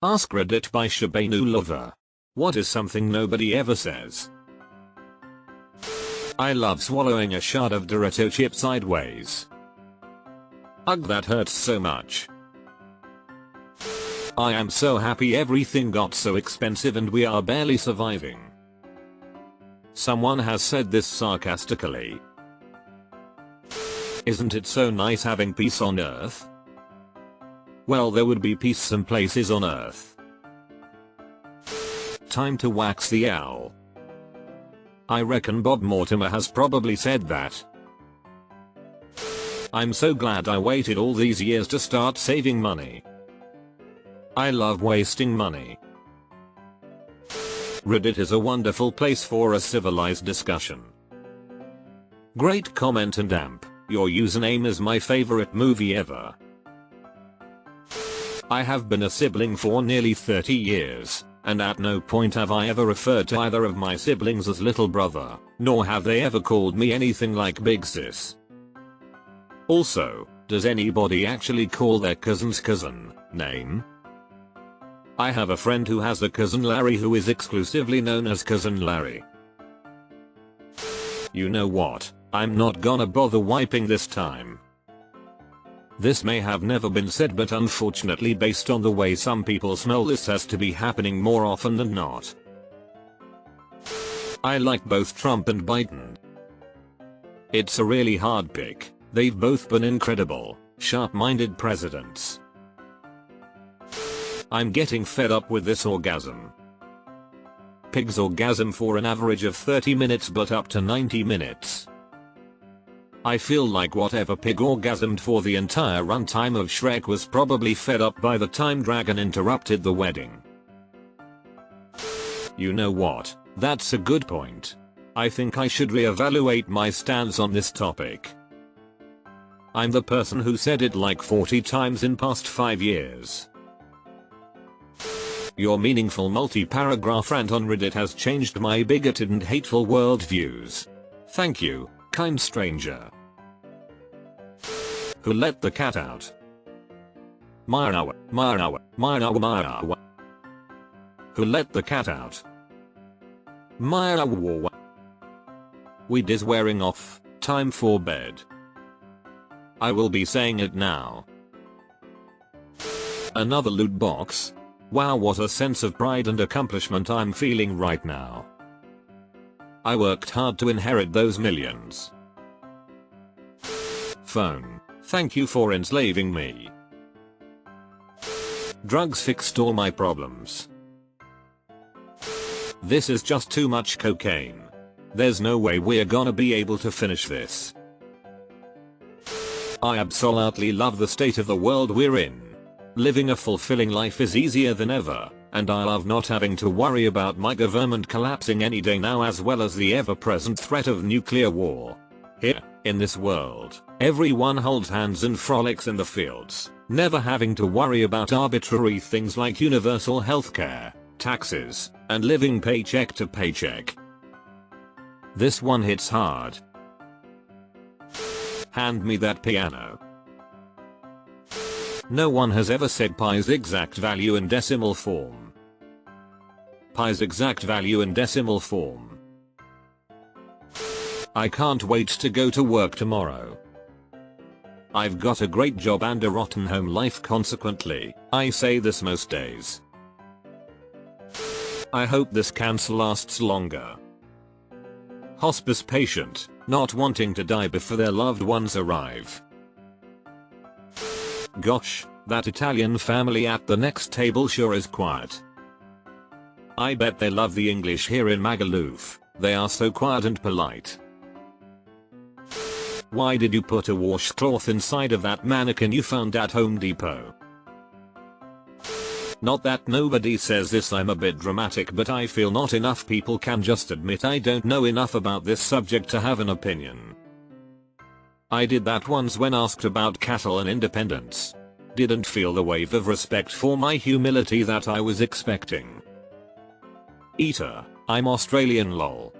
AskReddit by Shabanu Lover. What is something nobody ever says? I love swallowing a shard of Dorito chip sideways. Ugh, that hurts so much. I am so happy everything got so expensive and we are barely surviving. Someone has said this sarcastically. Isn't it so nice having peace on Earth? Well, there would be peace some places on Earth. Time to wax the owl. I reckon Bob Mortimer has probably said that. I'm so glad I waited all these years to start saving money. I love wasting money. Reddit is a wonderful place for a civilized discussion. Great comment and amp, your username is my favorite movie ever. I have been a sibling for nearly 30 years, and at no point have I ever referred to either of my siblings as little brother, nor have they ever called me anything like big sis. Also, does anybody actually call their cousin's cousin name? I have a friend who has a cousin Larry who is exclusively known as Cousin Larry. You know what? I'm not gonna bother wiping this time. This may have never been said, but unfortunately based on the way some people smell, this has to be happening more often than not. I like both Trump and Biden. It's a really hard pick. They've both been incredible, sharp-minded presidents. I'm getting fed up with this orgasm. Pigs orgasm for an average of 30 minutes but up to 90 minutes. I feel like whatever pig orgasmed for the entire runtime of Shrek was probably fed up by the time Dragon interrupted the wedding. You know what? That's a good point. I think I should reevaluate my stance on this topic. I'm the person who said it like 40 times in past 5 years. Your meaningful multi-paragraph rant on Reddit has changed my bigoted and hateful worldviews. Thank you, kind stranger. Who let the cat out? Marawa, Marawa, Marawa, Marawa. Who let the cat out? Marawa. Weed is wearing off, time for bed. I will be saying it now. Another loot box? Wow, what a sense of pride and accomplishment I'm feeling right now. I worked hard to inherit those millions. Phone, thank you for enslaving me. Drugs fixed all my problems. This is just too much cocaine. There's no way we're gonna be able to finish this. I absolutely love the state of the world we're in. Living a fulfilling life is easier than ever, and I love not having to worry about my government collapsing any day now, as well as the ever-present threat of nuclear war. Here, in this world, everyone holds hands and frolics in the fields, never having to worry about arbitrary things like universal healthcare, taxes, and living paycheck to paycheck. This one hits hard. Hand me that piano. No one has ever said pi's exact value in decimal form. Pi's exact value in decimal form. I can't wait to go to work tomorrow. I've got a great job and a rotten home life, consequently, I say this most days. I hope this cancer lasts longer. Hospice patient, not wanting to die before their loved ones arrive. Gosh, that Italian family at the next table sure is quiet. I bet they love the English here in Magaluf, they are so quiet and polite. Why did you put a washcloth inside of that mannequin you found at Home Depot? Not that nobody says this, I'm a bit dramatic, but I feel not enough people can just admit I don't know enough about this subject to have an opinion. I did that once when asked about cattle and independence. Didn't feel the wave of respect for my humility that I was expecting. Eater, I'm Australian lol.